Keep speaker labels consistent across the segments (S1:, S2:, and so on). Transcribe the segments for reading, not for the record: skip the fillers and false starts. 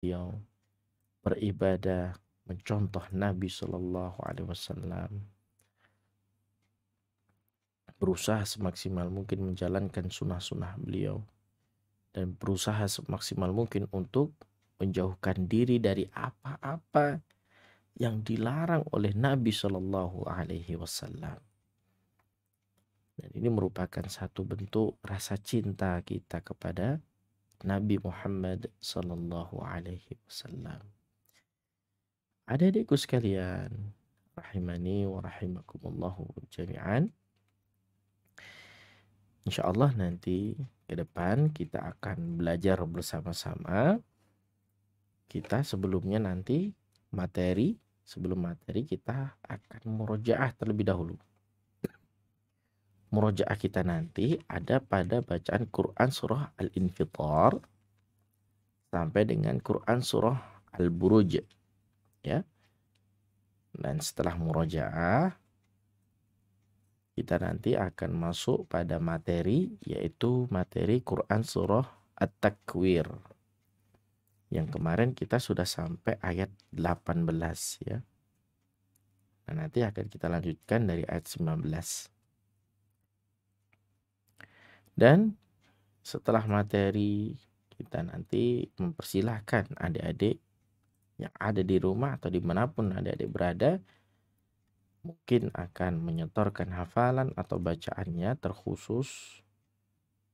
S1: beliau beribadah, mencontoh Nabi Shallallahu Alaihi Wasallam, berusaha semaksimal mungkin menjalankan sunnah-sunnah beliau, dan berusaha semaksimal mungkin untuk menjauhkan diri dari apa-apa yang dilarang oleh Nabi Shallallahu Alaihi Wasallam. Dan ini merupakan satu bentuk rasa cinta kita kepada Nabi Muhammad Sallallahu Alaihi Wasallam. Adik-adikku sekalian, rahimani wa rahimakumullahu jami'an. Insya Allah nanti ke depan kita akan belajar bersama-sama. Kita sebelumnya nanti sebelum materi kita akan murojaah terlebih dahulu. Murojaah kita nanti ada pada bacaan Quran surah Al-Infitar sampai dengan Quran surah Al-Buruj, ya. Dan setelah murojaah kita nanti akan masuk pada materi, yaitu materi Quran surah At-Takwir. Yang kemarin kita sudah sampai ayat 18, ya. Nah, nanti akan kita lanjutkan dari ayat 19. Dan setelah materi kita nanti mempersilahkan adik-adik yang ada di rumah atau dimanapun adik-adik berada, mungkin akan menyetorkan hafalan atau bacaannya terkhusus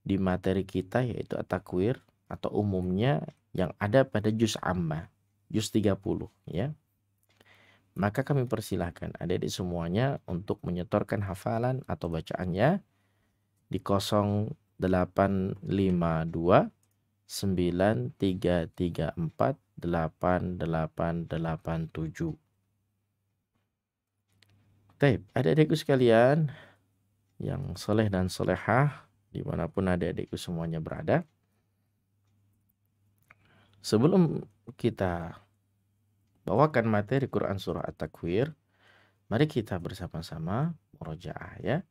S1: di materi kita, yaitu At-Takwir, atau umumnya yang ada pada juz amma, juz 30, ya. Maka kami persilahkan adik-adik semuanya untuk menyetorkan hafalan atau bacaannya di 0852 9334 8887. Baik, adik-adikku sekalian yang soleh dan solehah, dimanapun adik-adikku semuanya berada, sebelum kita bawakan materi Quran surah At-Takwir, mari kita bersama-sama murojaah, ya,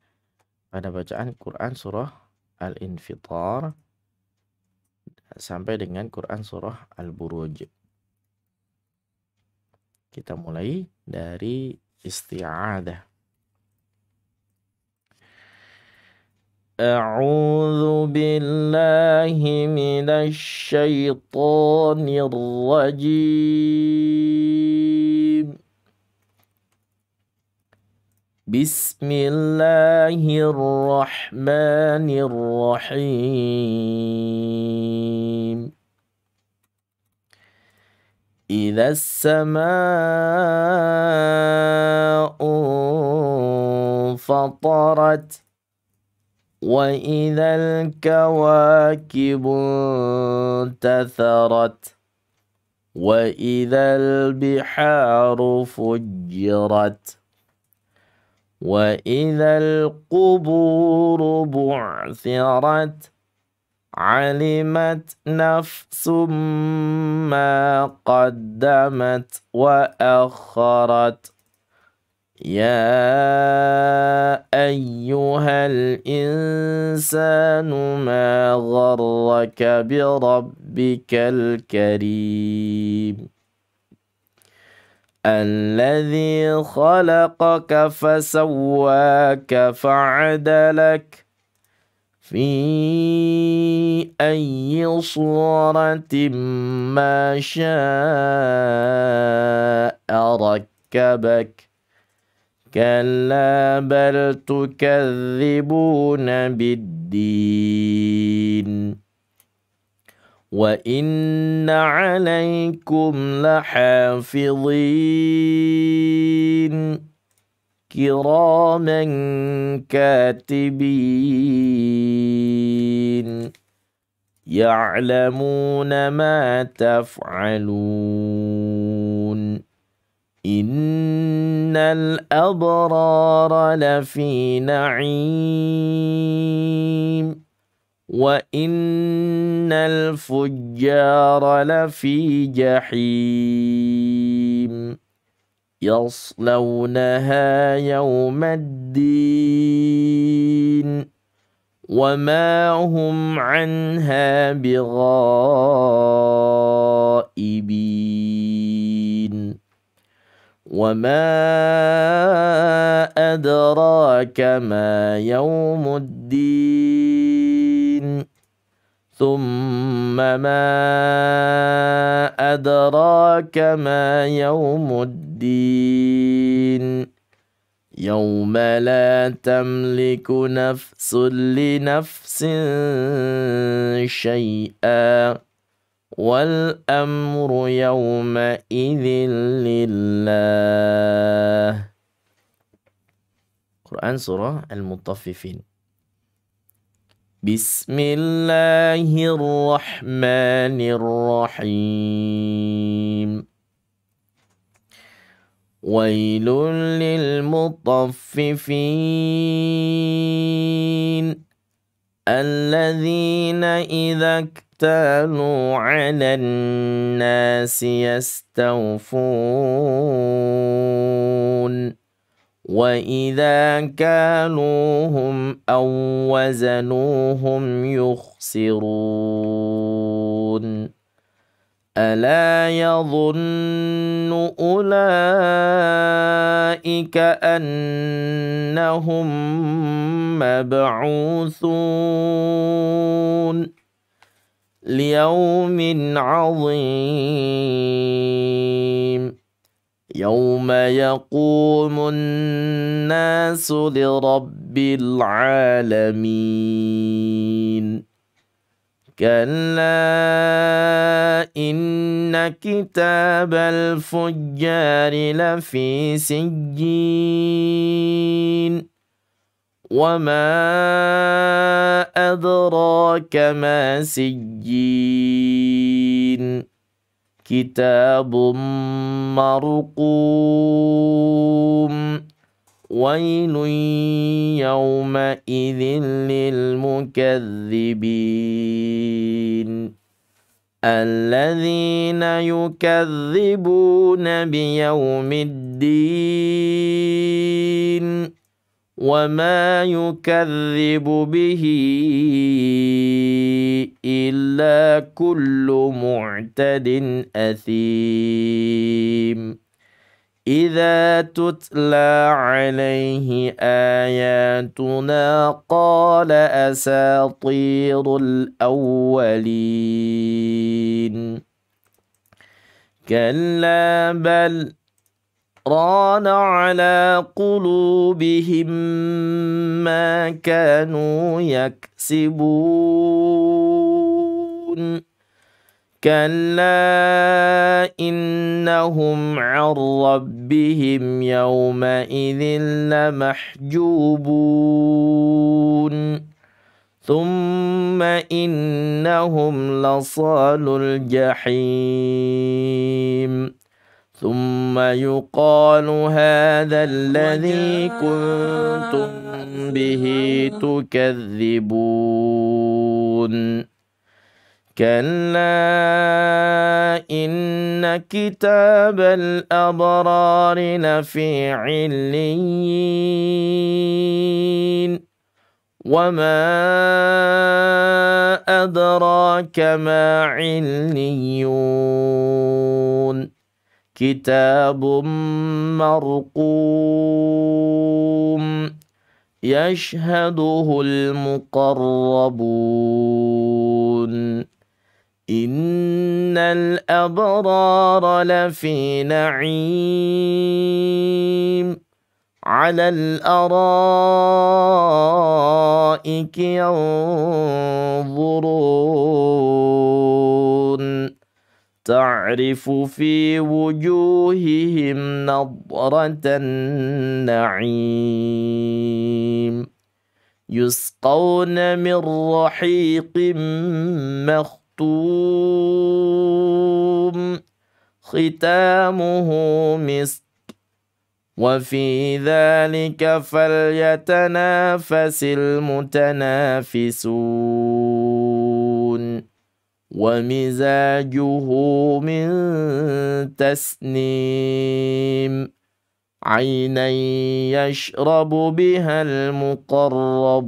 S1: pada bacaan Quran surah Al-Infitar sampai dengan Quran surah Al-Buruj. Kita mulai dari isti'adah. A'udzu billahi minasy syaithanir rajim. Bismillahirrahmanirrahim. Idza as-samaa'u fatarat wa idzal kawakibu tatharat wa idzal biharu fujjirat wa idzal quburu bu'thirat alimat nafsum ma qaddamat wa akharat. Ya ayyuhal insanu ma gharraka bi rabbikal karim alladzi khalaqaka fasawwaka fa'adalak fi ayyi suratin ma syaa rakkabak. Kalla bal tukadzibuna biddin wa inna 'alaikum lahafidhin kiraman katibin ya'lamuna ma taf'alun. Innal abrara lafi na'im wa innal fujjara lafi jahim yaslawnaha yawmaddin wa ma hum 'anha bighaibin. التائبين وما أدراك ما يوم الدين ثم ما أدراك ما يوم الدين يوم لا تملك نفس لنفس شيئا والأمر يومئذ لله. Quran Surah Al-Mutaffifin. Bismillahirrahmanirrahim. Wailul lil mutaffifin alladzina idza iktalu 'alan nasi yastawfun wa idza kaluhum aw wazanuhum yukhsirun ألا يظن أولئك أنهم مبعوثون ليوم عظيم يوم يقوم الناس لرب العالمين كلا إن كتاب الفجار لفي سجين وما أدراك ما سجين كتاب مرقوم ويل يومئذ للمكذبين الذين يكذبون بيوم الدين وما يكذب به إلا كل معتد أثيم إذا تتلى عليه آياتنا قال أساطير الأولين كلا بل ران على قلوبهم ما كانوا يكسبون كلا إنهم عن ربهم يومئذ لمحجوبون ثم إنهم لصالو الجحيم ثم يقال هذا الذي كنتم به تكذبون كلا إن كتاب الأبرار لفي عليين وما أدراك ما عليون كتاب مرقوم يشهده المقربون إن الأبرار لفي نعيم على الأرائك ينظرون تعرف في وجوههم نضرة النعيم يسقون من رحيق مختوم ختامه مسك وفي ذلك فليتنافس المتنافسون ومزاجه من تسنيم عينا يشرب بها المقربون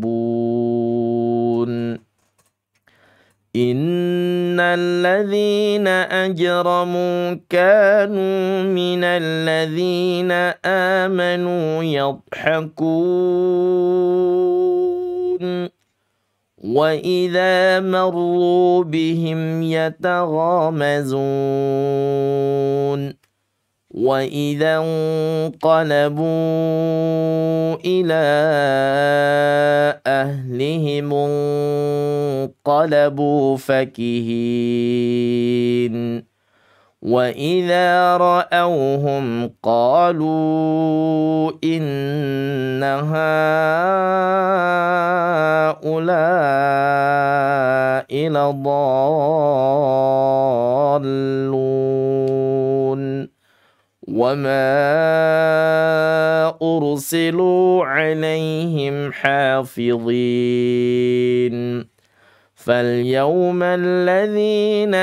S1: Innal ladzina ajramu kanu minal ladzina amanu yadhakun wa idza marru bihim yataghamazun wa idza انقلبوا ila ahlihim انقلبوا فكهين وإذا رأوهم قالوا إن هؤلاء لضالون وما أرسلوا عليهم حافظين فاليوم الذين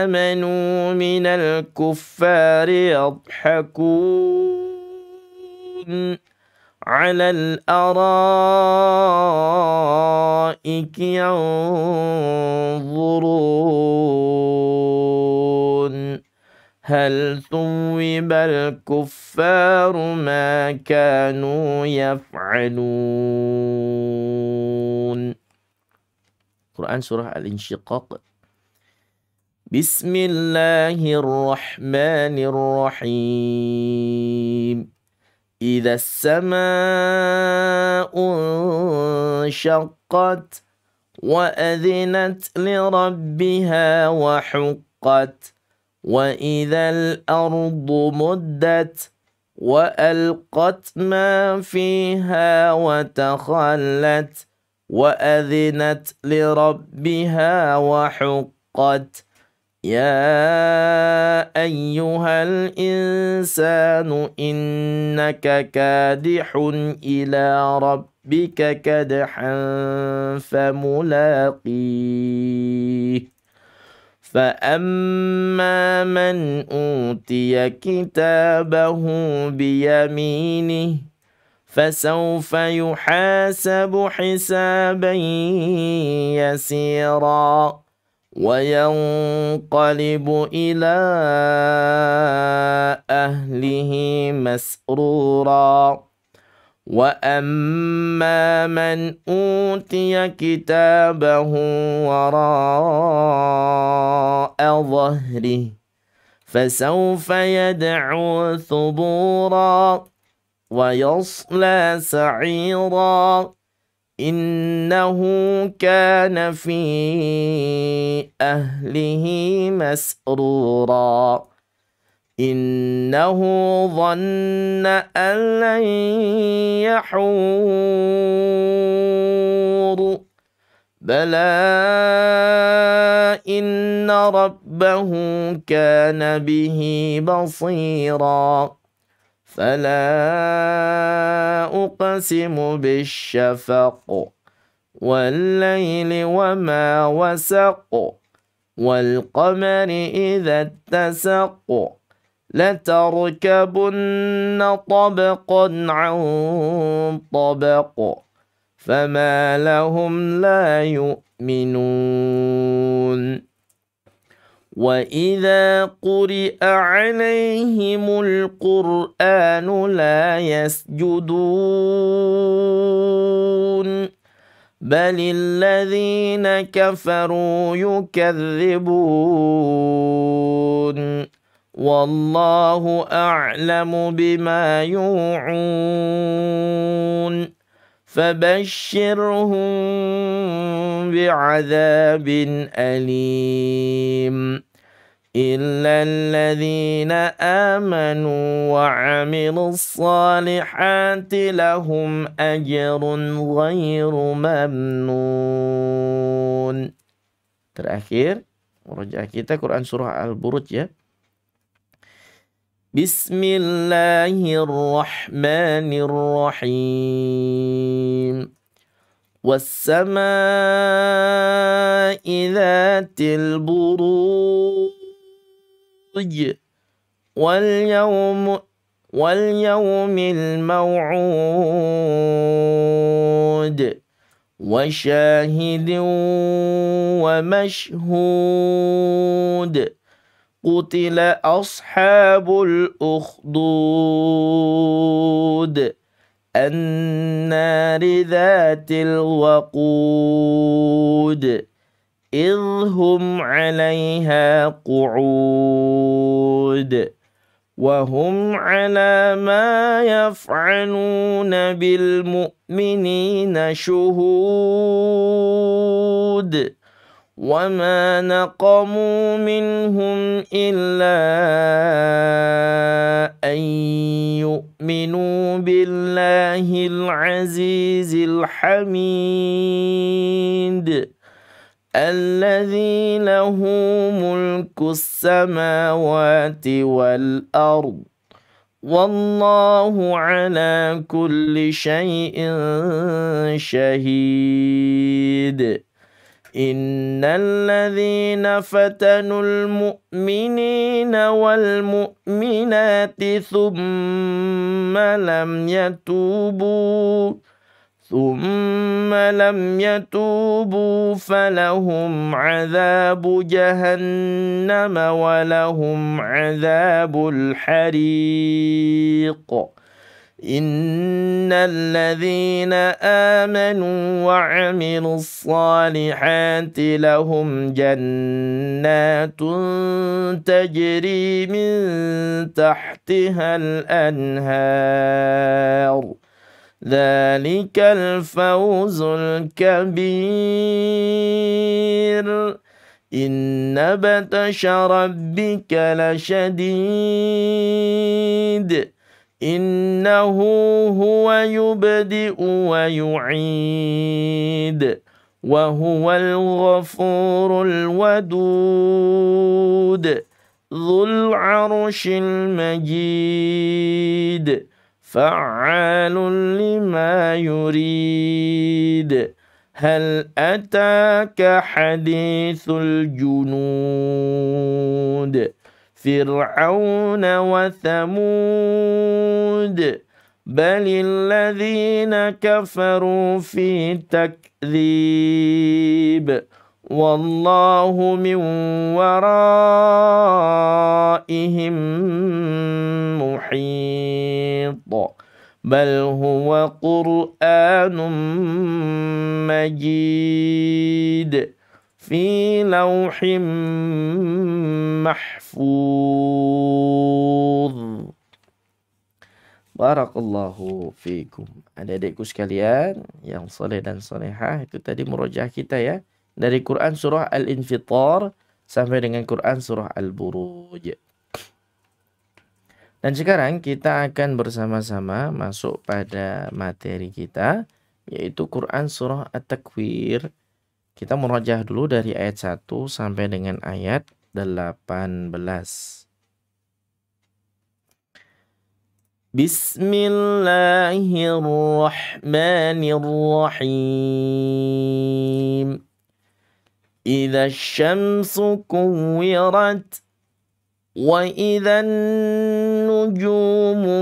S1: آمنوا من الكفار يضحكون على الأرائك ينظرون هل ثوب الكفار ما كانوا يفعلون. Quran surah Al-Insyiqaq. Bismillahirrahmanirrahim. Idza as-samaa'u inshaqqat wa adhinat li rabbiha wa huqqat wa idzal ardu muddat wa alqat ma fiha wa takhallat وأذنت لربها وحقت يا أيها الإنسان إنك كادح إلى ربك كدحا فملاقيه فأما من أوتي كتابه بيمينه فسوف يحاسب حسابا يسيرا وينقلب إلى أهله مسرورا وأما من أوتي كتابه وراء ظهره فسوف يدعو ثبورا ويصلى سعيرا إنه كان في أهله مسرورا إنه ظن أن لن يحور بلى إن ربه كان به بصيرا فلا أقسم بالشفق والليل وما وسق والقمر إذا اتسق لتركبن طبقا عن طبق فما لهم لا يؤمنون وإذا قرئ عليهم القرآن لا يسجدون بل الذين كفروا يكذبون والله أعلم بما يوعون فبشرهم بعذاب أليم إلا الذين آمنوا وعملوا الصالحات لهم أجر غير ممنون. Terakhir, murojaah kita Quran surah Al-Buruj ya. Bismillahirrahmanirrahim. Was-samaa'i dhatil buruj wal yawmil maw'ud وشاهد ومشهود قتل أصحاب الأخدود النار ذات الوقود إذ هم عليها قعود وهم على ما يفعلون بالمؤمنين شهود وما نقموا منهم إلا أن يؤمنوا بالله العزيز الحميد الذي له ملك السماوات والأرض والله على كل شيء شهيد إن الذين فتنوا المؤمنين والمؤمنات ثم لم يتوبوا فلهم عذاب جهنم ولهم عذاب الحريق إن الذين آمنوا وعملوا الصالحات لهم جنات تجري من تحتها الأنهار ذلك الفوز الكبير إن بطش ربك لشديد إنه هو يبدئ ويعيد وهو الغفور الودود ذو العرش المجيد فعال لما يريد هل أتاك حديث الجنود فرعون وثمود بل الذين كفروا في تكذيب والله من ورائهم محيط بل هو قرآن مجيد في لوح محفوظ. Barakallahu fikum. Adik-adikku sekalian yang soleh dan solehah, itu tadi murojaah kita ya, dari Quran surah Al-Infitar sampai dengan Quran surah Al-Buruj. Dan sekarang kita akan bersama-sama masuk pada materi kita, yaitu Quran surah At-Takwir. Kita murojaah dulu dari ayat 1 sampai dengan ayat 18. Bismillahirrahmanirrahim. Idza syamsu kuwirat wa idza nujumu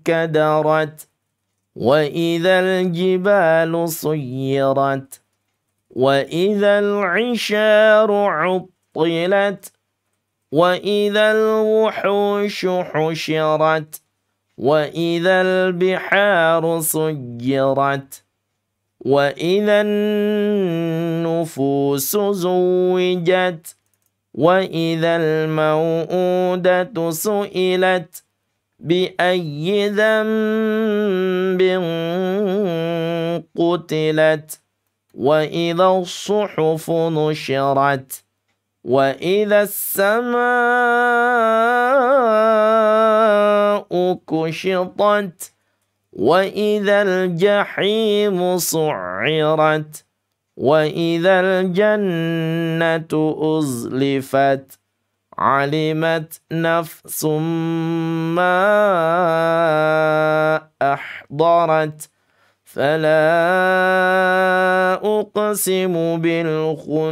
S1: kadarat wa idza jibalu suyirat wa idza isharu uttilat وإذا الوحوش حشرت وإذا البحار سجرت وإذا النفوس زوجت وإذا الموءودة سئلت بأي ذنب قتلت وإذا الصحف نشرت وإذا السماء كشطت وإذا الجحيم سعرت وإذا الجنة أزلفت علمت نفس ما أحضرت فلا أقسم بالخنس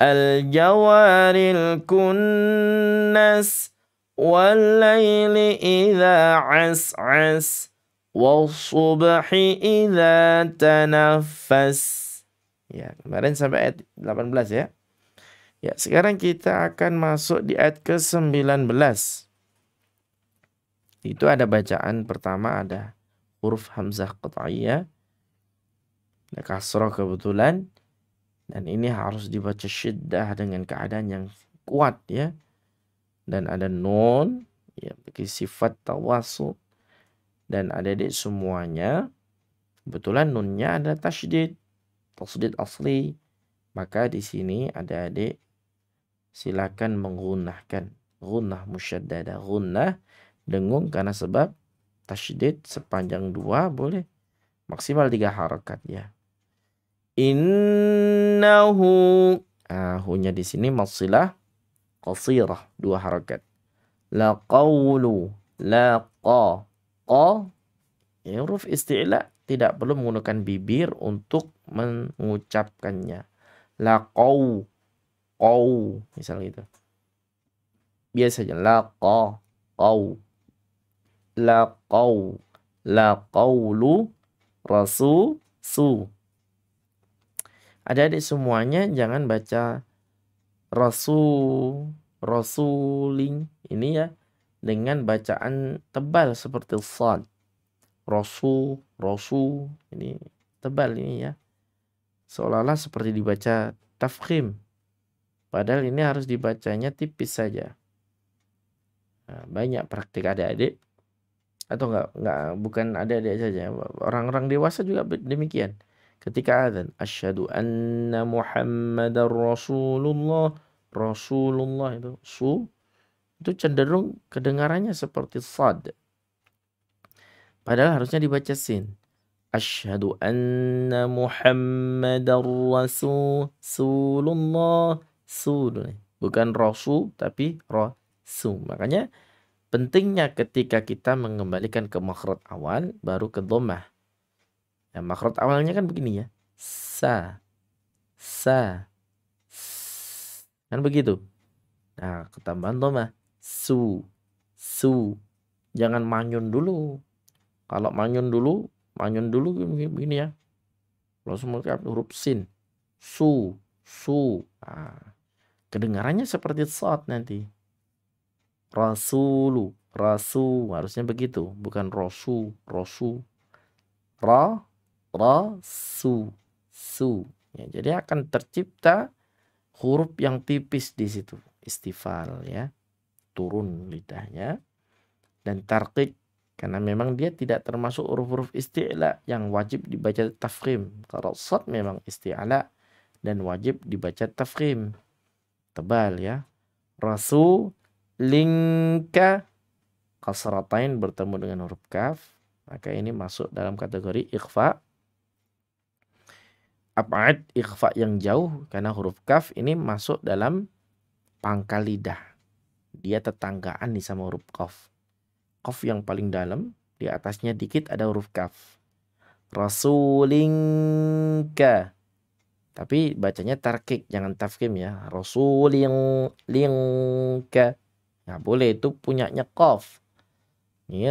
S1: الجوار الكنس والليل إذا عسعس Wasubhi idza tanaffas. Ya, kemarin sampai ayat 18 ya. Ya, sekarang kita akan masuk di ayat ke-19. Itu ada bacaan pertama, ada huruf hamzah qat'iyah, ada kasrah kebetulan, dan ini harus dibaca syiddah dengan keadaan yang kuat ya. Dan ada nun, ya, bagi sifat tawasul. Dan adik-adik semuanya, kebetulan nunnya ada tasydid asli. Maka di sini adik-adik silakan menggunakan gunnah musyaddadah, gunnah dengung karena sebab tasydid sepanjang 2 boleh maksimal 3 harakat ya. Innahu, hunya di sini masilah qasirah 2 harakat. La qawlu, la qa, ya, huruf isti'la tidak perlu menggunakan bibir untuk mengucapkannya. La qaw, misal gitu. Biasa aja la qa, la qawlu su. Adik-adik semuanya jangan baca rasuling ini ya dengan bacaan tebal seperti sad. Rasu ini tebal ini ya. Seolah-olah seperti dibaca tafkhim. Padahal ini harus dibacanya tipis saja. Nah, banyak praktik adik-adik atau bukan adik-adik saja, orang-orang dewasa juga demikian. Ketika azan, asyhadu anna Muhammadar Rasulullah, itu cenderung kedengarannya seperti sad. Padahal harusnya dibaca sin. Asyhadu anna Muhammadar Rasulullah, bukan rasul tapi rasul. Makanya pentingnya ketika kita mengembalikan ke makhraj awal baru ke dhammah. Ya, makhraj awalnya kan begini ya. Sa. Kan begitu. Nah, ketambahan dhammah. Su. Jangan manyun dulu. Kalau manyun dulu begini ya. Langsung mengatakan huruf sin. Su. Nah, kedengarannya seperti sad nanti. Rasul harusnya begitu, bukan rasu. Su. Ya, jadi akan tercipta huruf yang tipis di situ, istifal ya, turun lidahnya, dan tarqiq karena memang dia tidak termasuk huruf-huruf isti'la yang wajib dibaca tafkhim. Kalau sad memang isti'la dan wajib dibaca tafkhim, tebal ya. Rasulingka, kasratain bertemu dengan huruf kaf, maka ini masuk dalam kategori ikhfa. Ab'ad, ikhfa yang jauh, karena huruf kaf ini masuk dalam pangkal lidah. Dia tetanggaan nih sama huruf qaf. Qaf yang paling dalam, di atasnya dikit ada huruf kaf. Rasulingka. Tapi bacanya tarkik, jangan tafkhim ya. Rasulingka. Nah, boleh, itu punyanya qaf. Ini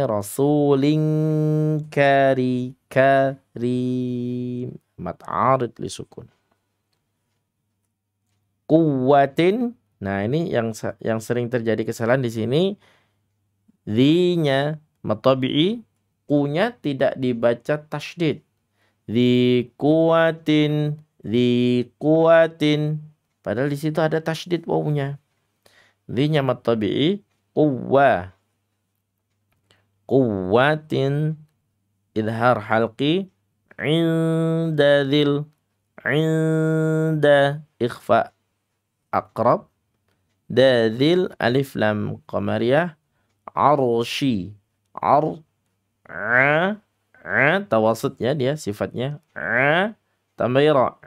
S1: karim. Mat arid li sukun. Kuwatin. Nah, ini yang sering terjadi kesalahan di sini. Di-nya matabi'i, ku-nya tidak dibaca tasydid. Di kuwatin. Padahal di situ ada tasydid wawunya. Di-nya matabi'i quwwatin, idhar halqi, inda ikhfa aqrab, dadil alif lam qamariyah, arshi, tawasud ya, dia sifatnya tambah ra,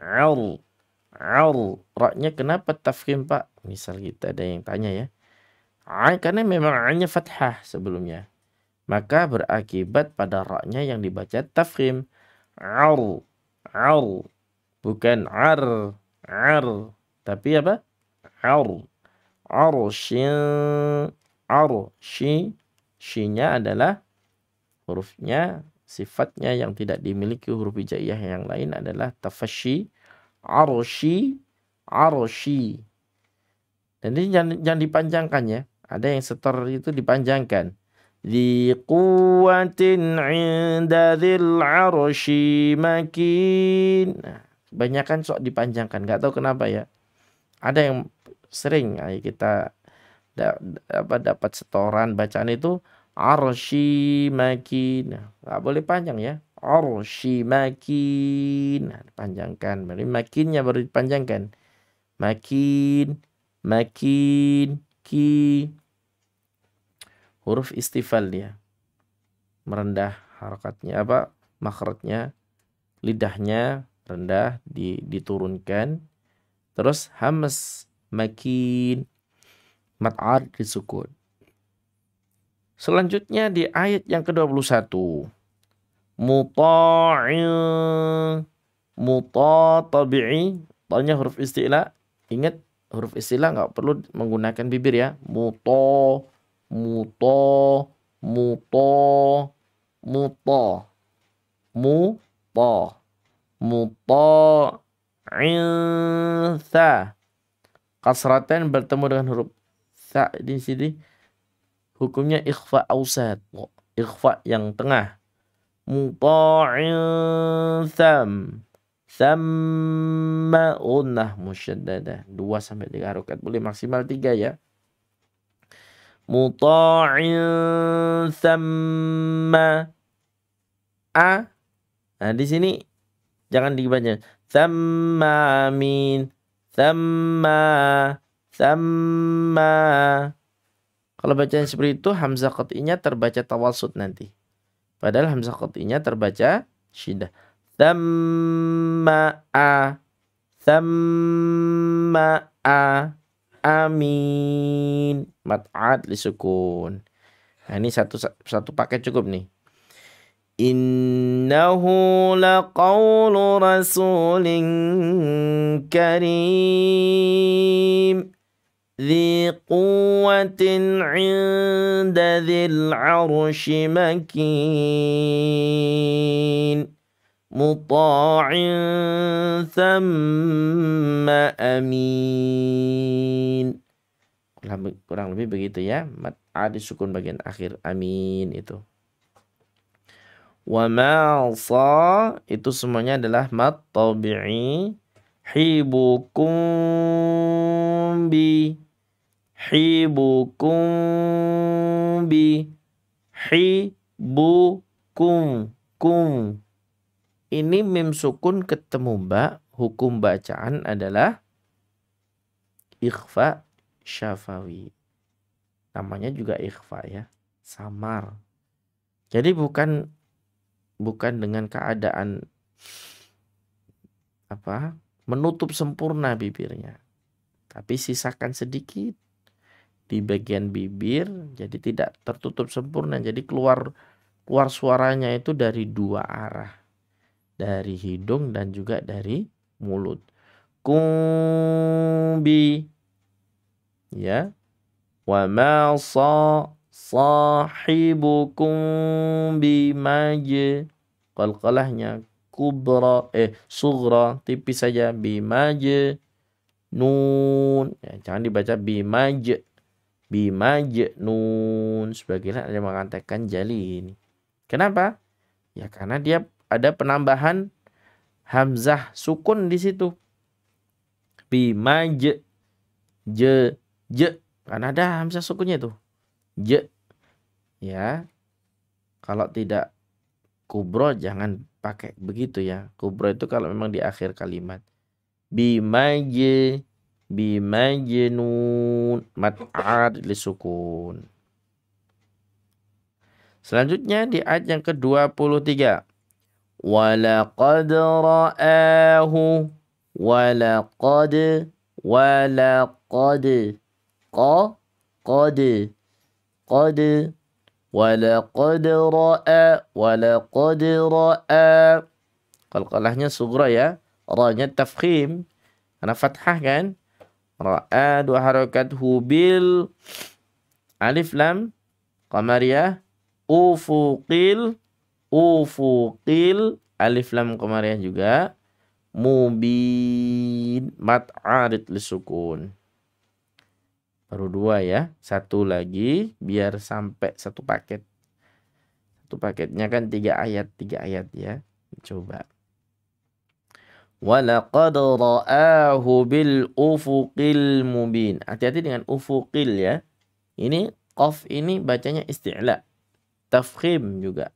S1: ra-nya kenapa tafkhim Pak? Misal kita ada yang tanya ya, karena memang a-nya fathah sebelumnya, maka berakibat pada ra-nya yang dibaca tafkhim. Bukan ar, tapi apa? Arshi, shi-nya adalah hurufnya sifatnya yang tidak dimiliki huruf hijaiyah yang lain adalah tafashi, arshi, arshi. Dan ini jangan dipanjangkan ya. Ada yang setor itu dipanjangkan. Di quwwatin 'inda dzil 'arsy makin. Nah, kebanyakan sok dipanjangkan, nggak tahu kenapa ya. Ada yang sering kita dapat setoran bacaan itu arsy makin. Nah, nggak boleh panjang ya. Arsy makin. Nah, dipanjangkan. Berarti makinnya baru dipanjangkan. Makin, makin, ki. Huruf istifal dia. Merendah harakatnya makhrajnya, lidahnya rendah diturunkan. Terus hamz makin, mad 'ad disukun. Selanjutnya di ayat yang ke-21. Tabi'i, tanya huruf isti'la. Ingat huruf isti'la nggak perlu menggunakan bibir ya. Muto, muto, muto, muto, muto, muto, insa. Kasratan bertemu dengan huruf sa di sini. Hukumnya ikhfa ausat, ikhfa yang tengah. Muta'in Samma unnah musyaddadah 2-3 harokat. Boleh maksimal 3 ya. Muta'in samma a. Nah di sini jangan dibaca samma amin. Samma. Kalau bacaan seperti itu hamzah qat'inya terbaca tawasud nanti. Padahal hamzah qat'inya terbaca syiddah. Samma'a, samma'a, amin. Mad 'ad li sukun. Nah ini satu paket cukup nih. Innahu laqawlu rasulin karim. ذي قوة عند ذي العرش مكين مطاع ثم أمين. Kurang lebih begitu ya. Mad 'ad disukun bagian akhir, amin itu. Wa ma sa itu semuanya adalah mad tabi'i. Hibukum bi, hibukum bi, hibukum, kum. Ini mim sukun ketemu ba, hukum bacaan adalah ikhfa syafawi. Namanya juga ikhfa ya, samar. Jadi bukan dengan keadaan menutup sempurna bibirnya, tapi sisakan sedikit di bagian bibir, jadi tidak tertutup sempurna. Jadi keluar suaranya itu dari 2 arah, dari hidung dan juga dari mulut. Kumbi ya. Wa ma sahibukum bimaj. Qalqalahnya kubra sughra tipis saja, bimaj nun ya, jangan dibaca bimaj nun. Sebagian ada yang mengatakan jali ini. Kenapa? Ya karena dia ada penambahan hamzah sukun di situ. Bimaj je karena ada hamzah sukunnya tuh. Je ya. Kalau tidak kubro jangan pakai begitu ya. Kubro itu kalau memang di akhir kalimat. Bimajnun mad 'ad li sukun. Selanjutnya di ayat yang ke-23. Walaqad ra'ahu, walaqad qad walaqad ra'a. Qalqalahnya sughra ya, ra-nya tafkhim karena fathah kan. Ra'a 2 harakat, hubil alif lam qamariyah, ufuqil ufuqil, alif lam komariah juga, mubin, mat arid lisukun. Baru 2 ya, satu lagi biar sampai satu paket. Satu paketnya kan 3 ayat ya. Coba. Walaqad ra'ahu bil ufuqil mubin. Hati-hati dengan ufuqil ya. Ini qaf ini bacanya isti'la. Tafkhim juga.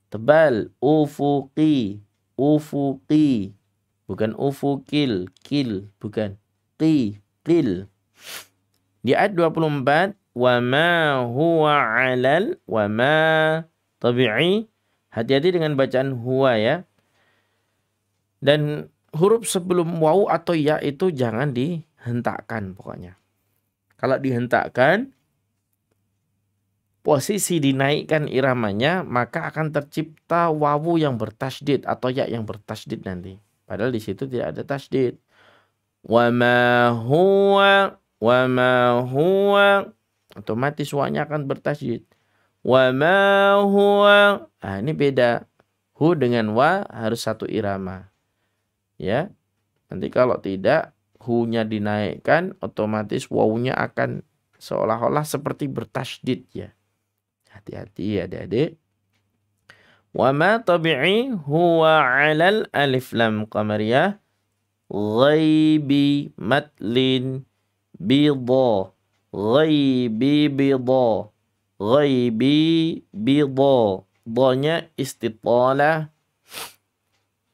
S1: Tebal, ufuqi, ufuqi. Bukan ufukil, kil, bukan. Qil. Di ayat 24, wa ma huwa 'alal, wa ma tabi'i. Hati-hati dengan bacaan huwa ya. Dan huruf sebelum waw atau ya itu jangan dihentakkan pokoknya. Kalau dihentakkan, posisi dinaikkan iramanya, maka akan tercipta wawu yang bertasydid atau ya yang bertasydid nanti. Padahal di situ tidak ada tasydid. Wa ma huwa, otomatis wanya akan bertasydid. Wa ma huwa. Nah, ini beda. Hu dengan wa harus satu irama. Ya. Nanti kalau tidak, hu-nya dinaikkan, otomatis wawunya akan seolah-olah seperti bertasydid ya. Hati-hati adik-adik. Wa ma tabi'i huwa 'alal alif lam qamariyah ghaibi matlin bidha, ghaibi bidha, ghaibi bidha. Dha-nya istitalah,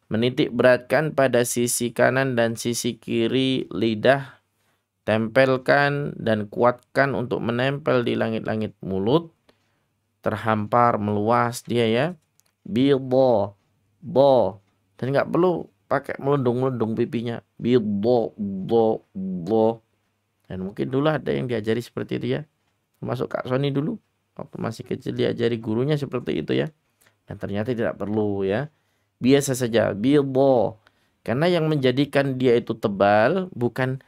S1: menitik beratkan pada sisi kanan dan sisi kiri lidah, tempelkan dan kuatkan untuk menempel di langit-langit mulut, terhampar meluas dia ya. Bidha, bo, dan nggak perlu pakai melundung-melundung pipinya. Bidha, bo. Dan mungkin dulu ada yang diajari seperti itu ya. Termasuk Kak Sony dulu waktu masih kecil diajari gurunya seperti itu ya. Dan ternyata tidak perlu ya. Biasa saja, bidha. Karena yang menjadikan dia itu tebal bukan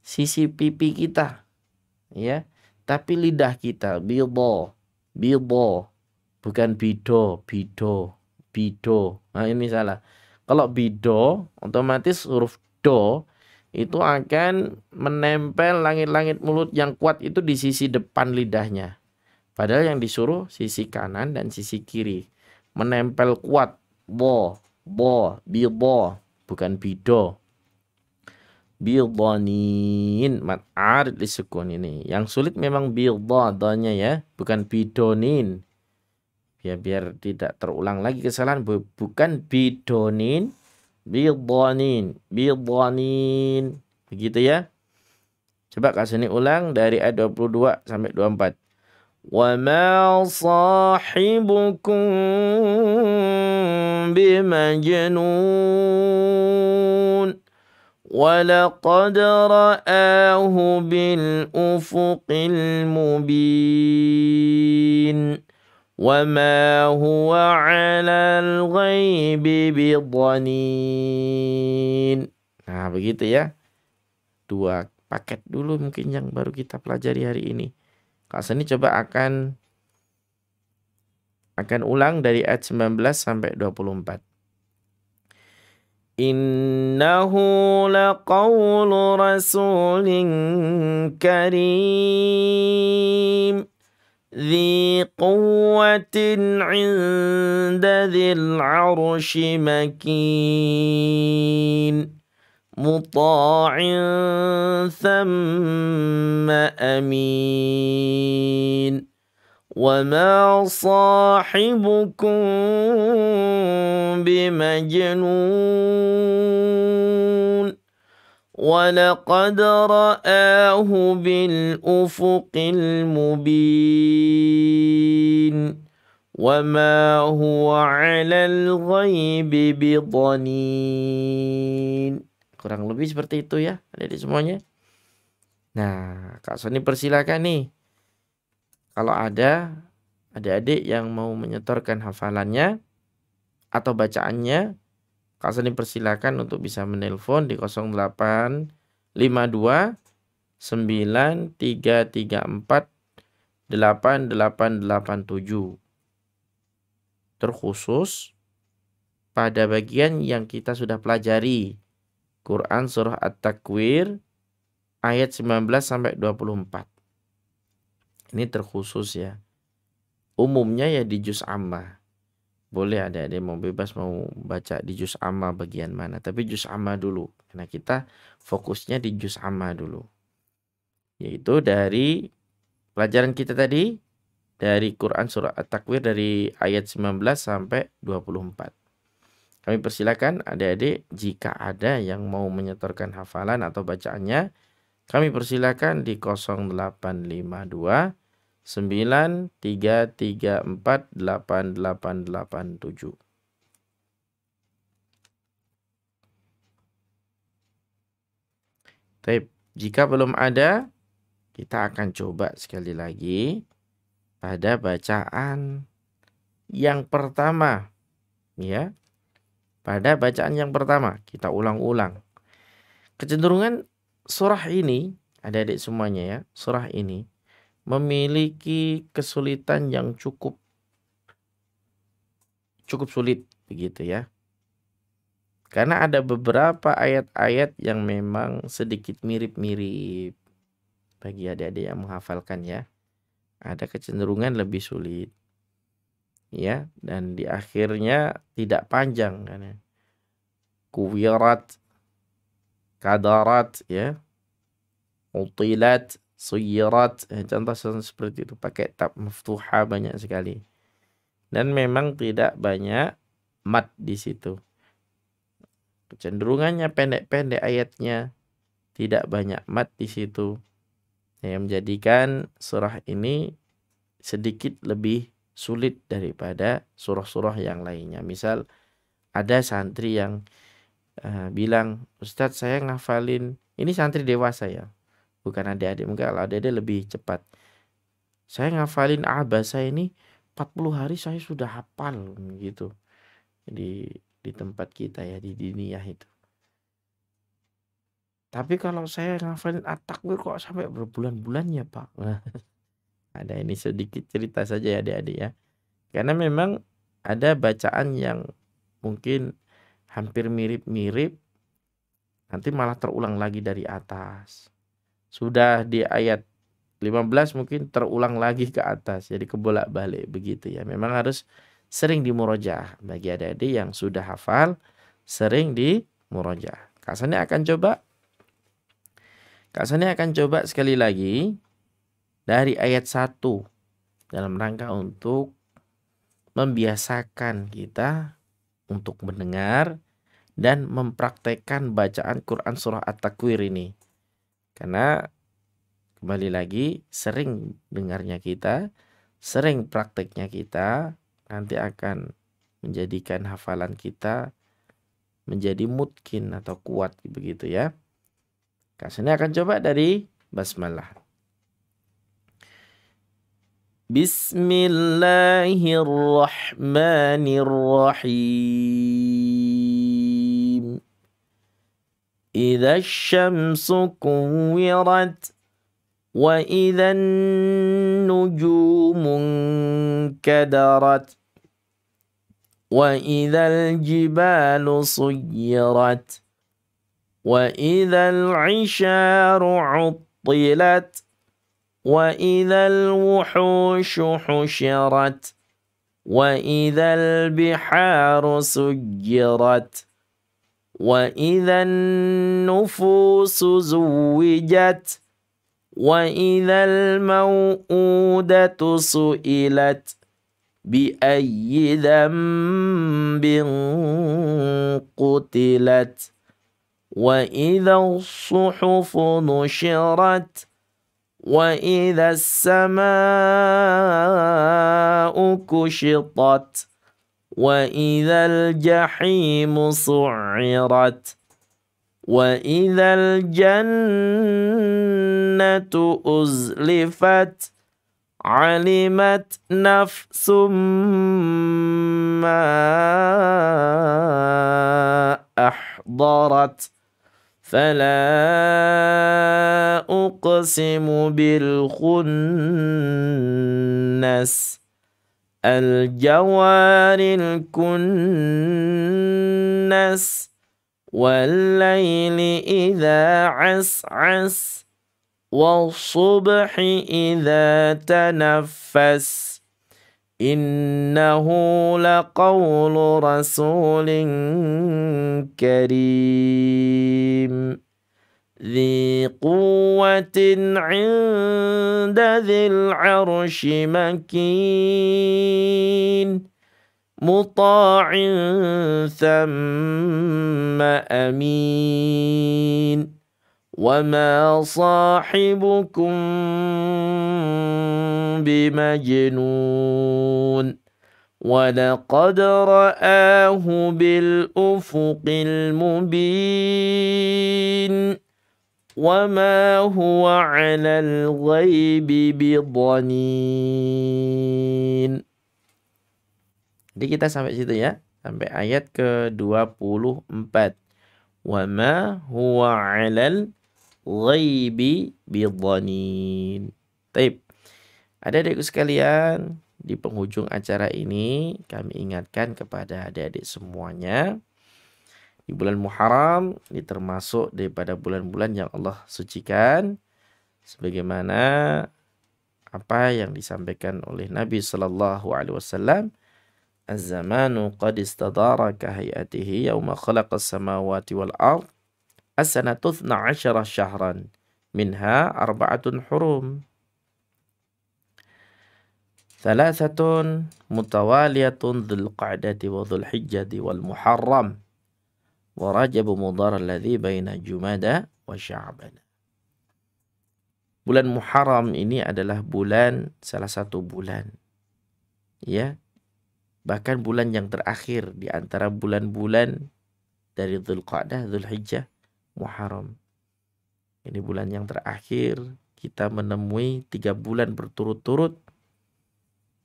S1: sisi pipi kita ya, tapi lidah kita. Bidha. Bukan bido. Nah ini salah. Kalau bido, otomatis huruf do itu akan menempel langit-langit mulut yang kuat itu di sisi depan lidahnya. Padahal yang disuruh sisi kanan dan sisi kiri. Menempel kuat. Bido. Bukan bido. Bidhanin, mat arid lisukun ini. Yang sulit memang bidhanya ya, bukan bidonin. Biar tidak terulang lagi kesalahan, bukan bidonin, bidhanin. Begitu ya. Coba Kak Seni ulang dari ayat 22 sampai 24. Wa ma sahibukum bimajnun walaqad ra'ahu bil ufuqil mubin. Wa ma huwa 'alal ghaibi bidhanin. Nah, begitu ya. 2 paket dulu mungkin yang baru kita pelajari hari ini. Kak Seni coba akan ulang dari ayat 19 sampai 24. Innahu laqawlu rasulin karim ذي قوة عند ذي العرش مكين مطاع ثم أمين وما صاحبكم بمجنون وَلَقَدْ رَآهُ بِالْأُفُقِ الْمُبِينِ وَمَا هُوَ عَلَى الْغَيْبِ بِضَنِينٍ. Kurang lebih seperti itu ya adik-adik semuanya. Nah, Kak Sony persilakan nih. Kalau ada adik-adik yang mau menyetorkan hafalannya atau bacaannya, Kak Seni persilakan untuk bisa menelpon di 0852 9334 8887. terkhusus pada bagian yang kita sudah pelajari. Quran surah At-Takwir ayat 19 sampai 24. Ini terkhusus ya. Umumnya ya di juz amma. Boleh ada mau bebas mau baca di juz amma bagian mana, tapi juz amma dulu. Karena kita fokusnya di juz amma dulu. Yaitu dari pelajaran kita tadi dari Quran surah At-Takwir dari ayat 19 sampai 24. Kami persilakan adik-adik jika ada yang mau menyetorkan hafalan atau bacaannya, kami persilakan di 0852 9334 8887. Baik, jika belum ada, kita akan coba sekali lagi pada bacaan yang pertama, ya. Pada bacaan yang pertama, kita ulang-ulang. Kecenderungan surah ini, adik-adik semuanya ya, surah ini memiliki kesulitan yang cukup sulit begitu ya. Karena ada beberapa ayat-ayat yang memang sedikit mirip-mirip bagi adik-adik yang menghafalkan ya. Ada kecenderungan lebih sulit. Ya, dan di akhirnya tidak panjang kan ya. Kuwirat, kadarat ya. Utilat, suyirat, contoh seperti itu pakai tab maftuha banyak sekali. Dan memang tidak banyak mat di situ. Kecenderungannya pendek-pendek ayatnya, tidak banyak mat di situ. Yang menjadikan surah ini sedikit lebih sulit daripada surah-surah yang lainnya. Misal ada santri yang bilang, Ustadz saya ngafalin, ini santri dewasa ya, bukan adik-adik, mungkin kalau adik-adik lebih cepat. Saya ngafalin abasa ini 40 hari saya sudah hafal gitu. Di tempat kita ya, di diniyah itu. Tapi kalau saya ngafalin At-Takwir kok sampai berbulan-bulan ya Pak. Ada ini sedikit cerita saja ya adik-adik ya. Karena memang ada bacaan yang mungkin hampir mirip-mirip, nanti malah terulang lagi dari atas. Sudah di ayat 15 mungkin terulang lagi ke atas. Jadi kebolak-balik begitu ya. Memang harus sering dimurojaah. Bagi adik-adik yang sudah hafal, sering dimurojaah. Kak Sani akan coba sekali lagi dari ayat 1 dalam rangka untuk membiasakan kita untuk mendengar dan mempraktekkan bacaan Quran surah At-Takwir ini. Karena kembali lagi sering dengarnya kita, sering prakteknya kita, nanti akan menjadikan hafalan kita menjadi mutkin atau kuat begitu ya. Kasihnya akan coba dari basmalah. Bismillahirrahmanirrahim. Idza syamsu kuwirat wa idzan nujumu kadarat wa idzal jibalu suyirat wa idzal 'isyaru 'uttilat wa idzal wuhushu husyirat wa idzal biharu sujjirat wa idzan nufusu zuwijat wa idzal mau'udatu su'ilat bi ayyi dzambin qutilat wa idzal suhufu nushirat wa idzas samaa'u kushitat wa idzal jahimu su'irat wa idzal jannatu uzlifat alimat nafsum ma ahdarat fala uqsimu bil khunnas الجوار الكنس والليل إذا عسعس والصبح إذا تنفس إنه لقول رسول كريم ذي قوة عند ذي العرش مكين مطاع ثم أمين وما صاحبكم بمجنون ولقد رآه بالأفق المبين وما هو على الغيب بضنين. Jadi kita sampai situ ya, sampai ayat ke-24. Wa ma huwa 'alal ghaibi bidhanin. Taib. Adik-adikku sekalian, di penghujung acara ini kami ingatkan kepada adik-adik semuanya, di bulan Muharram ini termasuk daripada bulan-bulan yang Allah sucikan, sebagaimana apa yang disampaikan oleh Nabi sallallahu alaihi wasallam, az-zamanu qad istadara ka hayatihi yawma khalaqas samawati wal ard as-sanatu 12 syahran minha arba'atun hurum thalathatun mutawaliyatun dhul qa'dati wa dhul hijjati wal muharram wa rajab mudhar alladhi baina jumada wa sya'ban. Bulan Muharram ini adalah bulan, salah satu bulan, ya, bahkan bulan yang terakhir di antara bulan-bulan dari Dzulqa'dah, Dzulhijjah, Muharram. Ini bulan yang terakhir, kita menemui 3 bulan berturut-turut,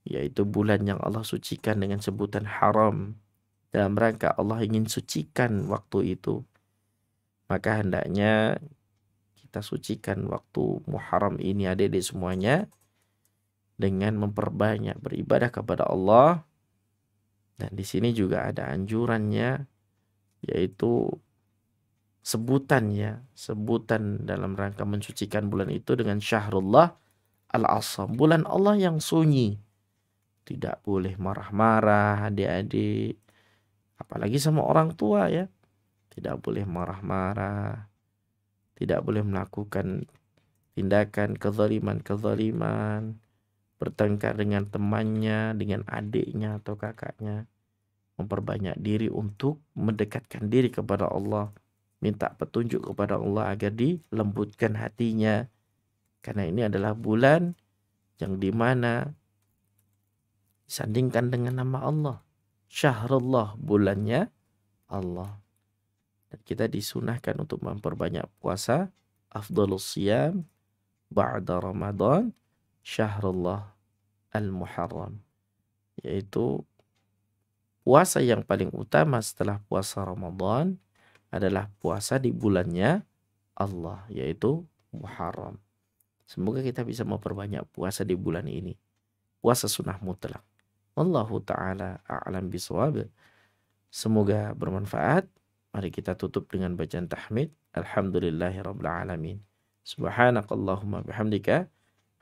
S1: yaitu bulan yang Allah sucikan dengan sebutan haram. Dalam rangka Allah ingin sucikan waktu itu, maka hendaknya kita sucikan waktu Muharram ini adik-adik semuanya dengan memperbanyak beribadah kepada Allah. Dan di sini juga ada anjurannya, yaitu sebutan dalam rangka mensucikan bulan itu dengan Syahrullah Al-Asam, bulan Allah yang sunyi. Tidak boleh marah-marah adik-adik, apalagi sama orang tua ya. Tidak boleh marah-marah, tidak boleh melakukan tindakan kezaliman, bertengkar dengan temannya, dengan adiknya atau kakaknya. Memperbanyak diri untuk mendekatkan diri kepada Allah, minta petunjuk kepada Allah agar dilembutkan hatinya. Karena ini adalah bulan yang dimana disandingkan dengan nama Allah. Syahrullah, bulannya Allah. Dan kita disunahkan untuk memperbanyak puasa. Afdhalus siyam ba'da Ramadan Syahrullah al-Muharram, yaitu puasa yang paling utama setelah puasa Ramadan adalah puasa di bulannya Allah, yaitu Muharram. Semoga kita bisa memperbanyak puasa di bulan ini, puasa sunnah mutlak. Wallahu ta'ala a'lam bishawab. Semoga bermanfaat. Mari kita tutup dengan bacaan tahmid. Alhamdulillahirabbil alamin. Subhanakallahumma bihamdika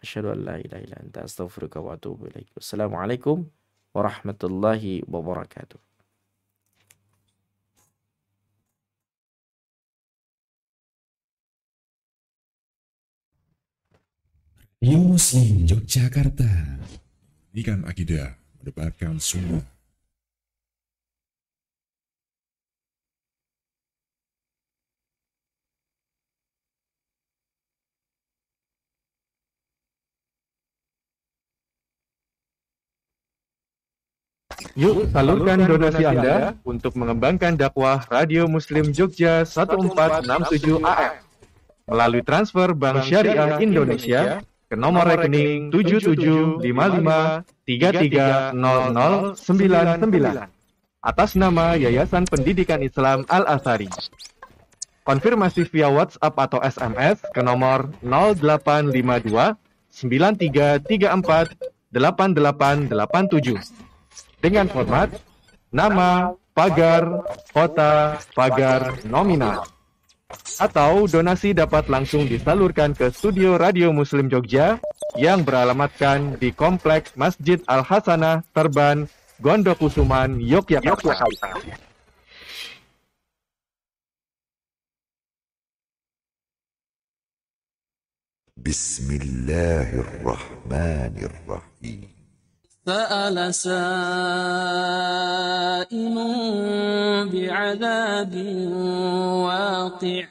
S1: asyhadu an la ilaha illa anta astaghfiruka wa atubu ilaik. Wassalamualaikum warahmatullahi wabarakatuh.
S2: Radio Muslim Yogyakarta, pendidikan akidah, mendebarkan sunnah.
S3: Yuk salurkan donasi Anda untuk mengembangkan dakwah Radio Muslim Jogja 1467 AM melalui transfer Bank Syariah Indonesia ke nomor rekening 775533000099 atas nama Yayasan Pendidikan Islam Al-Azhari. Konfirmasi via WhatsApp atau SMS ke nomor 0852 9334 8887 dengan format nama, pagar, kota, pagar, nominal. Atau donasi dapat langsung disalurkan ke studio Radio Muslim Jogja yang beralamatkan di Kompleks Masjid Al-Hasanah, Terban, Gondokusuman, Yogyakarta.
S4: Bismillahirrahmanirrahim.
S5: سأل سائل بعذاب واقع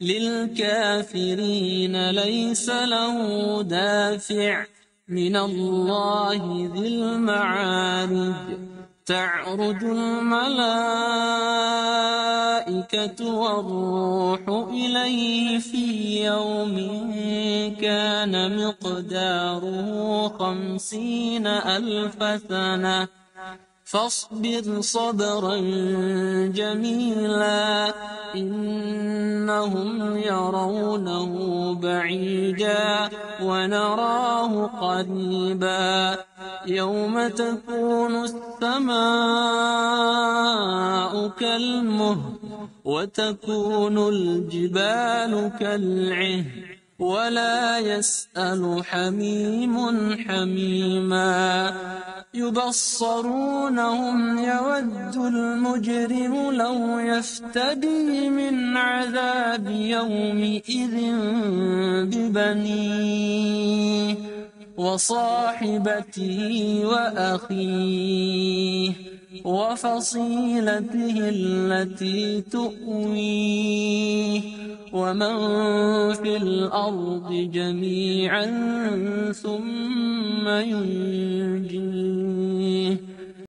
S5: للكافرين ليس له دافع من الله ذي المعارج تعرج الملائكة والروح إليه في يوم كان مقداره 50,000 سنة فاصبر صبرا جميلا إنهم يرونه بعيدا ونراه قريبا يوم تكون السماء كالمهل وتكون الجبال كالعهن ولا يسأل حميم حميما يبصرونهم يود المجرم لو يفتدي من عذاب يومئذ ببنيه وصاحبته وأخيه وفصيلته التي تؤويه ومن في الأرض جميعا ثم ينجيه